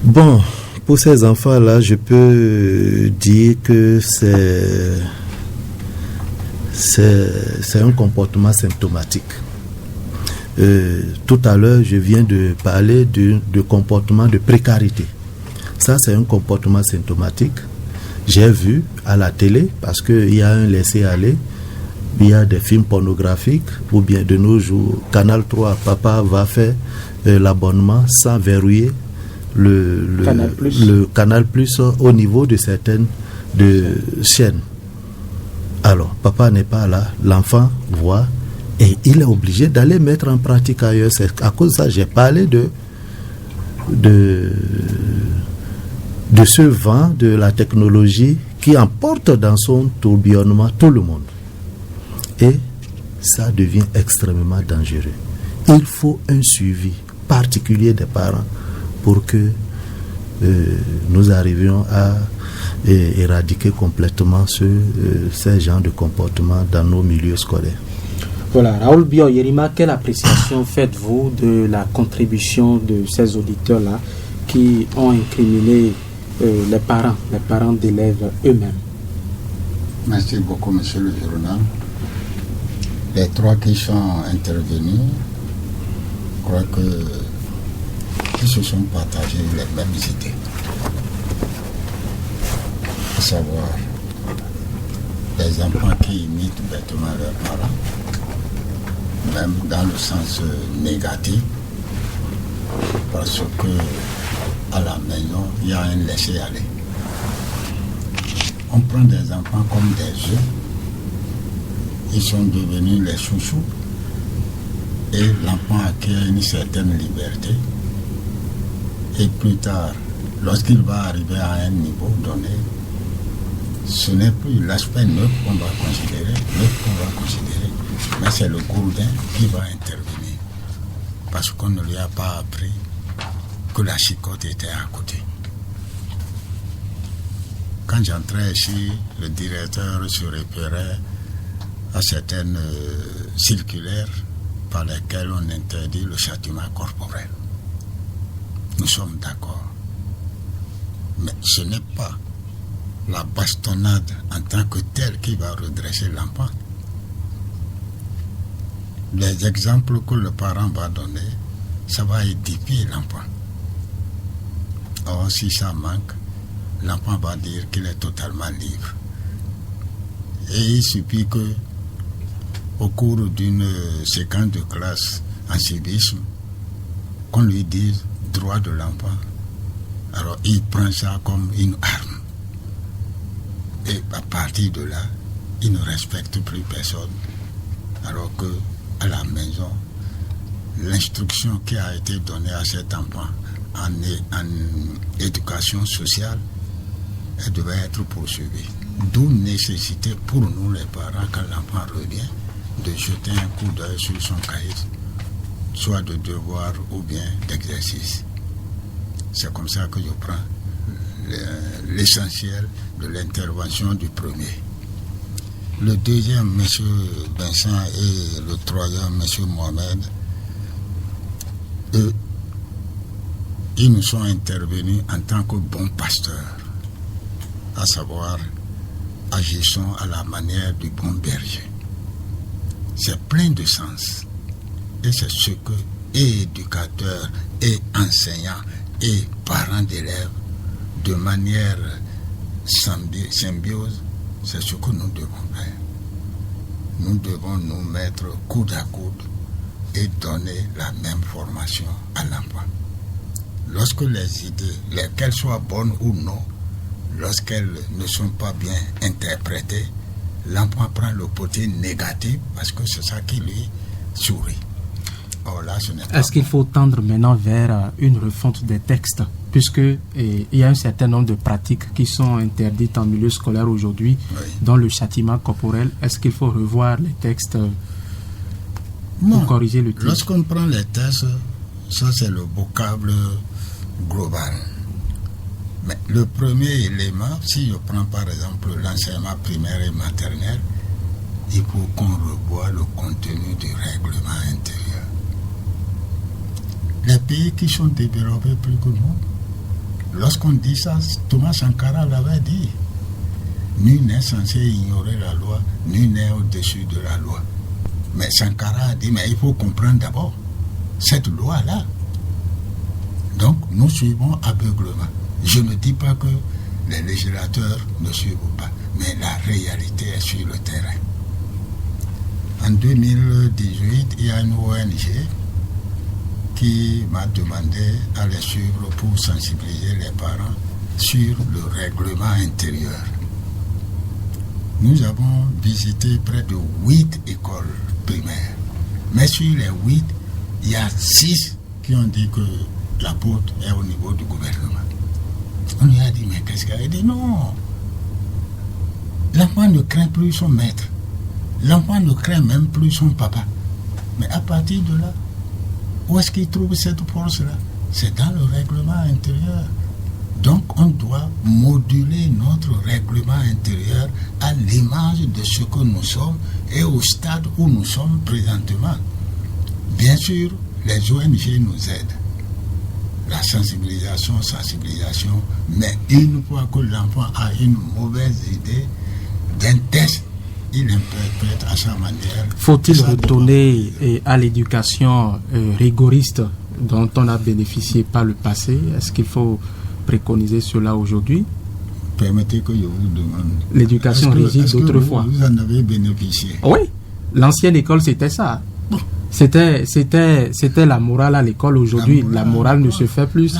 Bon, pour ces enfants-là, je peux dire que c'est un comportement symptomatique. Tout à l'heure, je viens de parler de comportement de précarité. Ça, c'est un comportement symptomatique. J'ai vu à la télé, parce qu'il y a un laisser-aller, il y a des films pornographiques, ou bien de nos jours, Canal 3, papa va faire l'abonnement sans verrouiller le Canal Plus au niveau de certaines chaînes. Alors, papa n'est pas là, l'enfant voit, et il est obligé d'aller mettre en pratique ailleurs. C'est à cause de ça que j'ai parlé de ce vent de la technologie qui emporte dans son tourbillonnement tout le monde. Et ça devient extrêmement dangereux. Il faut un suivi particulier des parents pour que nous arrivions à éradiquer complètement ces genres de comportements dans nos milieux scolaires. Voilà, Raoul Bio Yerima, quelle appréciation faites-vous de la contribution de ces auditeurs-là qui ont incriminé les parents d'élèves eux-mêmes? Merci beaucoup, monsieur le journal. Les trois qui sont intervenus, je crois qu'ils se sont partagés les mêmes idées. À savoir, les enfants qui imitent bêtement leurs parents, même dans le sens négatif, parce que à la maison, il y a un laisser-aller. On prend des enfants comme des œufs, ils sont devenus les chouchous, et l'enfant acquiert une certaine liberté. Et plus tard, lorsqu'il va arriver à un niveau donné, ce n'est plus l'aspect neutre qu'on va considérer, mais c'est le gourdin qui va intervenir, parce qu'on ne lui a pas appris que la chicotte était à côté. Quand j'entrais ici, le directeur se référait à certaines circulaires par lesquelles on interdit le châtiment corporel. Nous sommes d'accord. Mais ce n'est pas la bastonnade en tant que telle qui va redresser l'enfant. Les exemples que le parent va donner, ça va édifier l'enfant. Or, si ça manque, l'enfant va dire qu'il est totalement libre. Et il suffit que, au cours d'une séquence de classe en civisme, qu'on lui dise droit de l'enfant. Alors, il prend ça comme une arme. Et à partir de là, il ne respecte plus personne. Alors que, à la maison, l'instruction qui a été donnée à cet enfant en éducation sociale, elle devait être poursuivie. D'où nécessité pour nous les parents, quand l'enfant revient, de jeter un coup d'œil sur son cahier, soit de devoir ou bien d'exercice. C'est comme ça que je prends l'essentiel de l'intervention du premier. Le deuxième, M. Vincent, et le troisième, M. Mohamed, eux, ils nous sont intervenus en tant que bons pasteurs, à savoir, agissons à la manière du bon berger. C'est plein de sens. Et c'est ce que et éducateurs, et enseignants, et parents d'élèves, de manière symbiose, c'est ce que nous devons faire. Nous devons nous mettre coude à coude et donner la même formation à l'enfant. Lorsque les idées, qu'elles soient bonnes ou non, lorsqu'elles ne sont pas bien interprétées, l'enfant prend le côté négatif parce que c'est ça qui lui sourit. Or là, ce n'est pas Est-ce qu'il faut tendre maintenant vers une refonte des textes, puisque il y a un certain nombre de pratiques qui sont interdites en milieu scolaire aujourd'hui, Oui. dont le châtiment corporel. Est-ce qu'il faut revoir les textes pour corriger le tir? Lorsqu'on prend les textes, ça c'est le vocable global. Mais le premier élément, si je prends par exemple l'enseignement primaire et maternel, il faut qu'on revoie le contenu du règlement intérieur. Les pays qui sont développés plus que nous, lorsqu'on dit ça, Thomas Sankara l'avait dit. Nul n'est censé ignorer la loi, nul n'est au-dessus de la loi. Mais Sankara a dit, mais il faut comprendre d'abord cette loi-là. Donc, nous suivons aveuglement. Je ne dis pas que les législateurs ne suivent pas, mais la réalité est sur le terrain. En 2018, il y a une ONG qui m'a demandé à les suivre pour sensibiliser les parents sur le règlement intérieur. Nous avons visité près de 8 écoles primaires. Mais sur les 8, il y a 6 qui ont dit que la faute est au niveau du gouvernement. On lui a dit, mais qu'est-ce qu'il a dit? Non. L'enfant ne craint plus son maître. L'enfant ne craint même plus son papa. Mais à partir de là, où est-ce qu'il trouve cette force-là? C'est dans le règlement intérieur. Donc on doit moduler notre règlement intérieur à l'image de ce que nous sommes et au stade où nous sommes présentement. Bien sûr, les ONG nous aident. La sensibilisation, mais une fois que l'enfant a une mauvaise idée d'un test, il interprète à sa manière. Faut-il retourner à l'éducation rigoriste dont on a bénéficié par le passé? Est-ce qu'il faut préconiser cela aujourd'hui? Permettez que je vous demande. L'éducation rigide d'autrefois. Vous en avez bénéficié? Oui, l'ancienne école c'était ça. Bon. C'était la morale à l'école. Aujourd'hui, la morale ne se fait plus.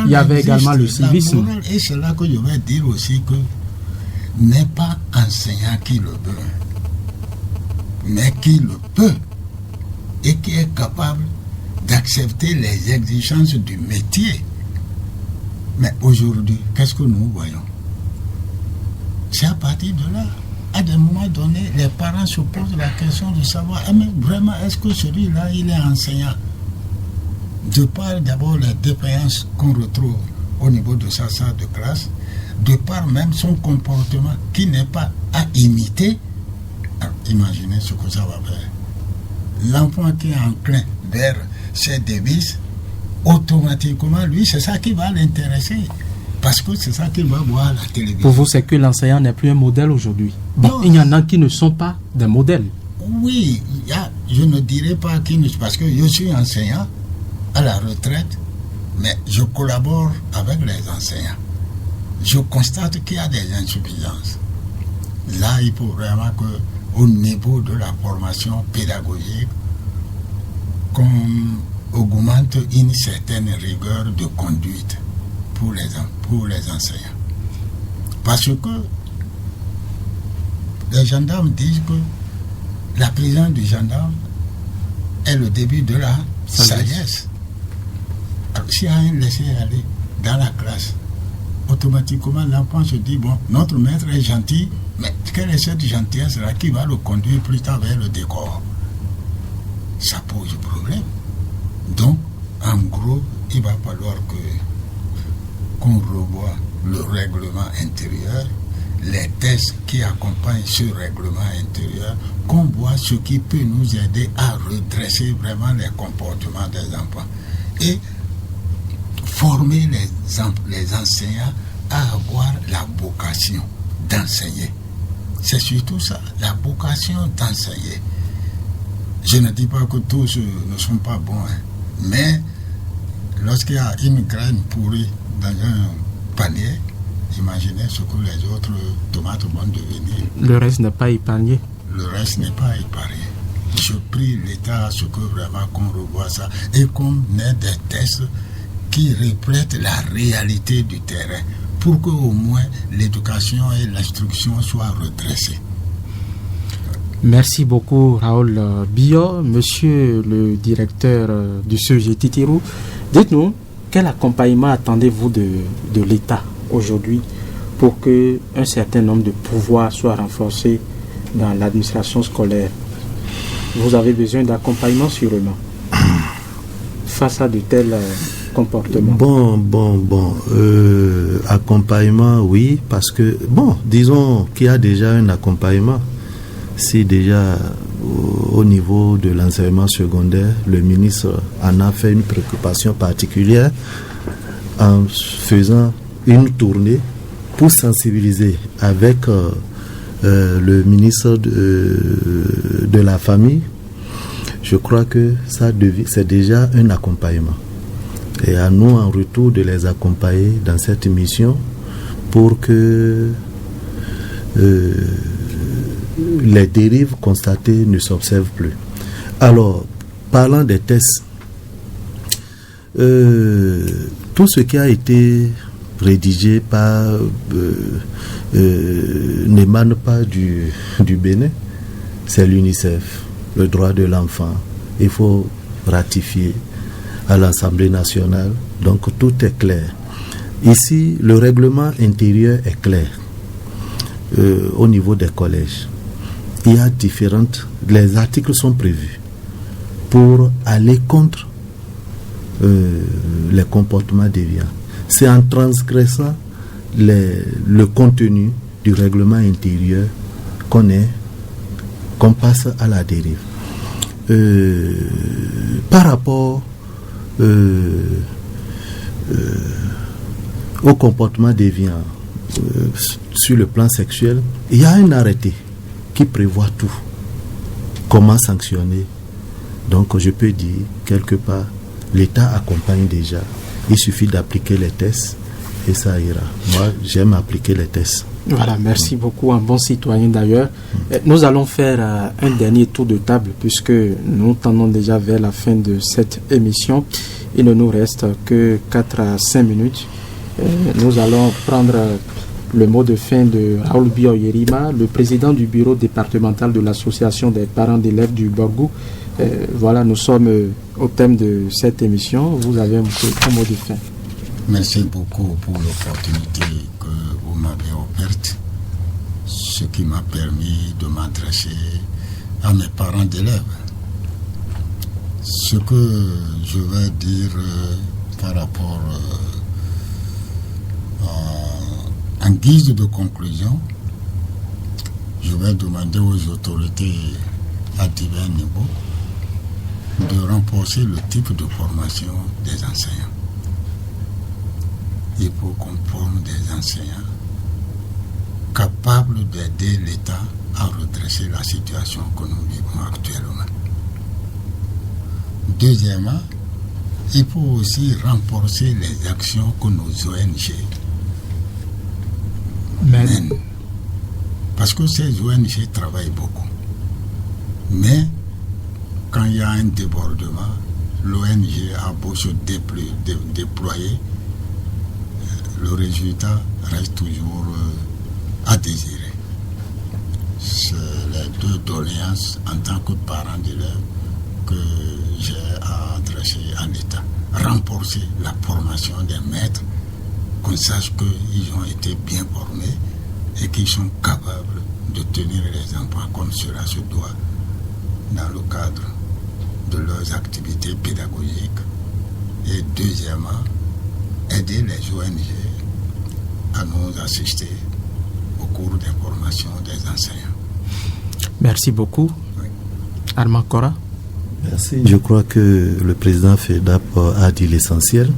Il y avait également le civisme. Et c'est là que je vais dire aussi que n'est pas enseignant qui le veut, mais qui le peut et qui est capable d'accepter les exigences du métier. Mais aujourd'hui, qu'est-ce que nous voyons? C'est à partir de là. À des moments donnés, les parents se posent la question de savoir, mais vraiment, est-ce que celui-là, il est enseignant? De par d'abord les défaillances qu'on retrouve au niveau de sa salle de classe, de par même son comportement qui n'est pas à imiter. Alors, imaginez ce que ça va faire. L'enfant qui est enclin vers ses dévices, automatiquement, lui, c'est ça qui va l'intéresser. Parce que c'est ça qu'il va voir à la télévision. Pour vous, c'est que l'enseignant n'est plus un modèle aujourd'hui. Bon, il y en a qui ne sont pas des modèles. Oui, je ne dirais pas qui ne... Parce que je suis enseignant à la retraite, mais je collabore avec les enseignants. Je constate qu'il y a des insuffisances. Là, il faut vraiment qu'au niveau de la formation pédagogique, qu'on augmente une certaine rigueur de conduite pour les enseignants. Parce que les gendarmes disent que la prison du gendarme est le début de la sagesse. Alors, s'il y a un laisser-aller dans la classe, automatiquement l'enfant se dit, bon, notre maître est gentil, mais quelle est cette gentillesse-là qui va le conduire plus tard vers le décor? Ça pose problème. Donc, en gros, il va falloir qu'on revoie le règlement intérieur, les tests qui accompagnent ce règlement intérieur, qu'on voit ce qui peut nous aider à redresser vraiment les comportements des enfants et former les enseignants à avoir la vocation d'enseigner. C'est surtout ça, la vocation d'enseigner. Je ne dis pas que tous ne sont pas bons, mais lorsqu'il y a une graine pourrie dans un panier, imaginez ce que les autres tomates vont devenir. Le reste n'est pas épargné. Le reste n'est pas épargné. Je prie l'État à ce que vraiment qu'on revoie ça et qu'on ait des tests qui reflètent la réalité du terrain pour qu'au moins l'éducation et l'instruction soient redressées. Merci beaucoup Raoul Bio. Monsieur le directeur du CEG Titirou, dites-nous, quel accompagnement attendez-vous de l'État aujourd'hui pour qu'un certain nombre de pouvoirs soient renforcés dans l'administration scolaire? Vous avez besoin d'accompagnement sûrement face à de tels comportements. Accompagnement, oui, parce que, disons qu'il y a déjà un accompagnement. Si déjà au niveau de l'enseignement secondaire, le ministre en a fait une préoccupation particulière en faisant une tournée pour sensibiliser avec le ministre de la Famille. Je crois que c'est déjà un accompagnement. Et à nous, en retour, de les accompagner dans cette mission pour que les dérives constatées ne s'observent plus. Alors, parlant des tests, tout ce qui a été rédigé n'émane pas du Bénin, c'est l'UNICEF, le droit de l'enfant. Il faut ratifier à l'Assemblée nationale, donc tout est clair. Ici, le règlement intérieur est clair au niveau des collèges. Il y a les articles sont prévus pour aller contre les comportements déviants. C'est en transgressant le contenu du règlement intérieur qu'on passe à la dérive. Par rapport au comportement déviant sur le plan sexuel, il y a un arrêté qui prévoit tout. Comment sanctionner? Donc je peux dire, quelque part, l'État accompagne déjà. Il suffit d'appliquer les tests et ça ira. Moi, j'aime appliquer les tests. Voilà, merci beaucoup, un bon citoyen d'ailleurs. Nous allons faire un dernier tour de table puisque nous tendons déjà vers la fin de cette émission. Il ne nous reste que 4 à 5 minutes. Nous allons prendre le mot de fin de Raoul Bio Yerima, le président du bureau départemental de l'association des parents d'élèves du Borgou. Voilà, nous sommes au thème de cette émission. Vous avez un mot de fin. Merci beaucoup pour l'opportunité que vous m'avez offerte, ce qui m'a permis de m'adresser à mes parents d'élèves. Ce que je vais dire par rapport en guise de conclusion, je vais demander aux autorités à divers niveaux de renforcer le type de formation des enseignants. Il faut qu'on forme des enseignants capables d'aider l'État à redresser la situation que nous vivons actuellement. Deuxièmement, il faut aussi renforcer les actions que nos ONG mènent. Parce que ces ONG travaillent beaucoup. Mais quand il y a un débordement, l'ONG a beau se déployer, le résultat reste toujours à désirer. C'est les deux doléances en tant que parent d'élèves que j'ai à adresser à l'État. Renforcer la formation des maîtres, qu'on sache qu'ils ont été bien formés et qu'ils sont capables de tenir les enfants comme cela se doit dans le cadre de leurs activités pédagogiques. Et deuxièmement, aider les ONG à nous assister au cours des formations des enseignants. Merci beaucoup. Oui. Armand Kora. Merci. Je crois que le président FEDAP a dit l'essentiel.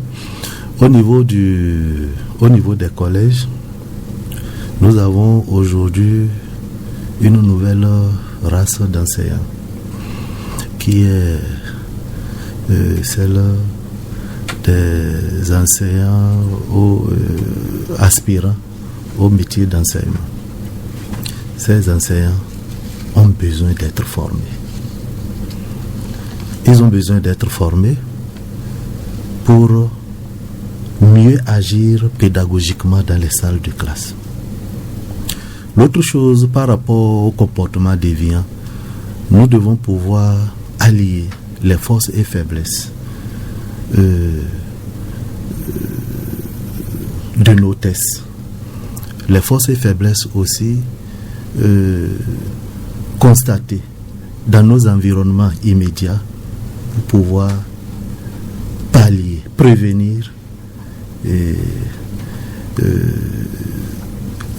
Au niveau des collèges, nous avons aujourd'hui une nouvelle race d'enseignants qui est celle des enseignants aspirants au métier d'enseignement. Ces enseignants ont besoin d'être formés. Ils ont besoin d'être formés pour mieux agir pédagogiquement dans les salles de classe. L'autre chose par rapport au comportement déviant, nous devons pouvoir allier les forces et faiblesses de nos tests. Les forces et faiblesses aussi constatées dans nos environnements immédiats pour pouvoir pallier, prévenir et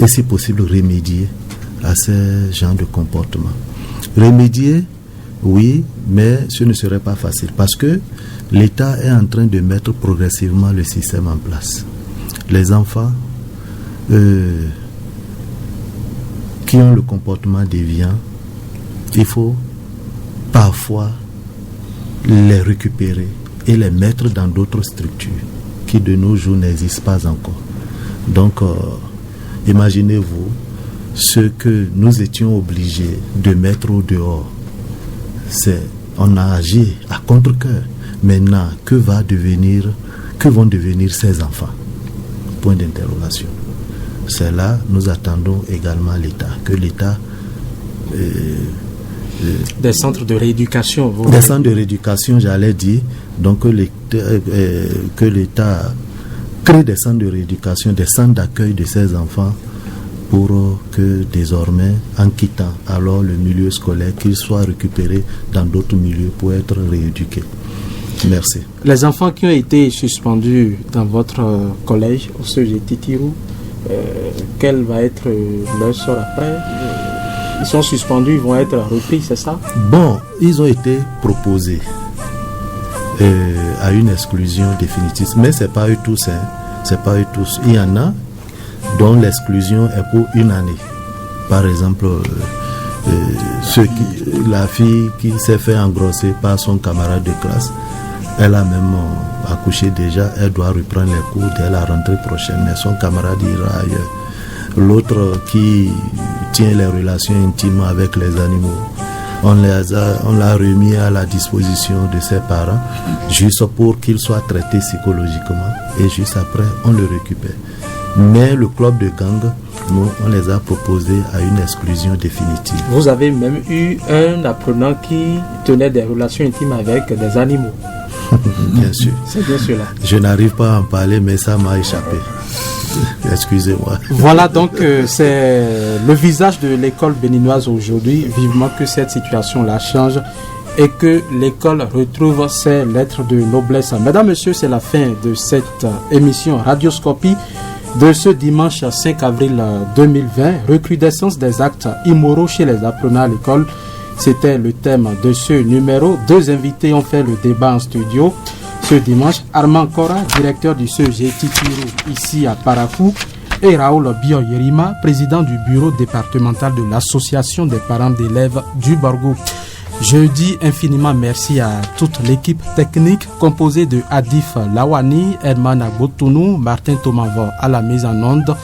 si possible remédier à ces genres de comportements. Remédier, oui, mais ce ne serait pas facile parce que l'État est en train de mettre progressivement le système en place. Les enfants qui ont le comportement déviant, il faut parfois les récupérer et les mettre dans d'autres structures qui de nos jours n'existent pas encore. Donc, imaginez-vous ce que nous étions obligés de mettre au dehors. On a agi à contre-cœur. Maintenant, que vont devenir ces enfants? Point d'interrogation. C'est là, nous attendons également l'État, que l'État des centres de rééducation. Des centres de rééducation, j'allais dire. Donc que l'État crée des centres de rééducation, des centres d'accueil de ces enfants pour que désormais, en quittant alors le milieu scolaire, qu'ils soient récupérés dans d'autres milieux pour être rééduqués. Merci. Les enfants qui ont été suspendus dans votre collège, au CEGETI Tirou, quel va être leur sort après? Ils sont suspendus, ils vont être repris, c'est ça? Bon, ils ont été proposés à une exclusion définitive, mais c'est pas eux tous, hein. C'est pas eux tous. Il y en a dont l'exclusion est pour une année. Par exemple, la fille qui s'est fait engrosser par son camarade de classe, elle a même accouché déjà, elle doit reprendre les cours dès la rentrée prochaine, mais son camarade ira ailleurs. L'autre qui tient les relations intimes avec les animaux, on l'a remis à la disposition de ses parents juste pour qu'il soit traité psychologiquement et juste après on le récupère. Mais le club de gang, nous, on les a proposés à une exclusion définitive. Vous avez même eu un apprenant qui tenait des relations intimes avec des animaux. Bien sûr. C'est bien cela. Je n'arrive pas à en parler, mais ça m'a échappé. Excusez-moi. Voilà donc, c'est le visage de l'école béninoise aujourd'hui. Vivement que cette situation-là change et que l'école retrouve ses lettres de noblesse. Mesdames, Messieurs, c'est la fin de cette émission Radioscopie de ce dimanche 5 avril 2020. Recrudescence des actes immoraux chez les apprenants à l'école. C'était le thème de ce numéro. Deux invités ont fait le débat en studio ce dimanche. Armand Kora, directeur du CEGETI Tirou ici à Parafou, et Raoul Bio-Yerima, président du bureau départemental de l'association des parents d'élèves du Borgo. Je dis infiniment merci à toute l'équipe technique composée de Adif Lawani, Edman Agbotounou, Martin Tomavo à la mise en onde.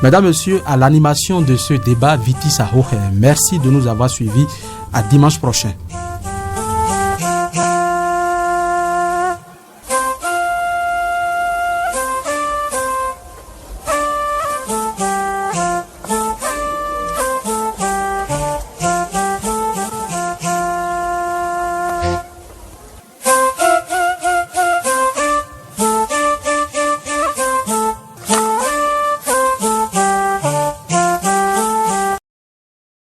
Mesdames, Messieurs, à l'animation de ce débat, Viti Sahohe. Merci de nous avoir suivis. À dimanche prochain.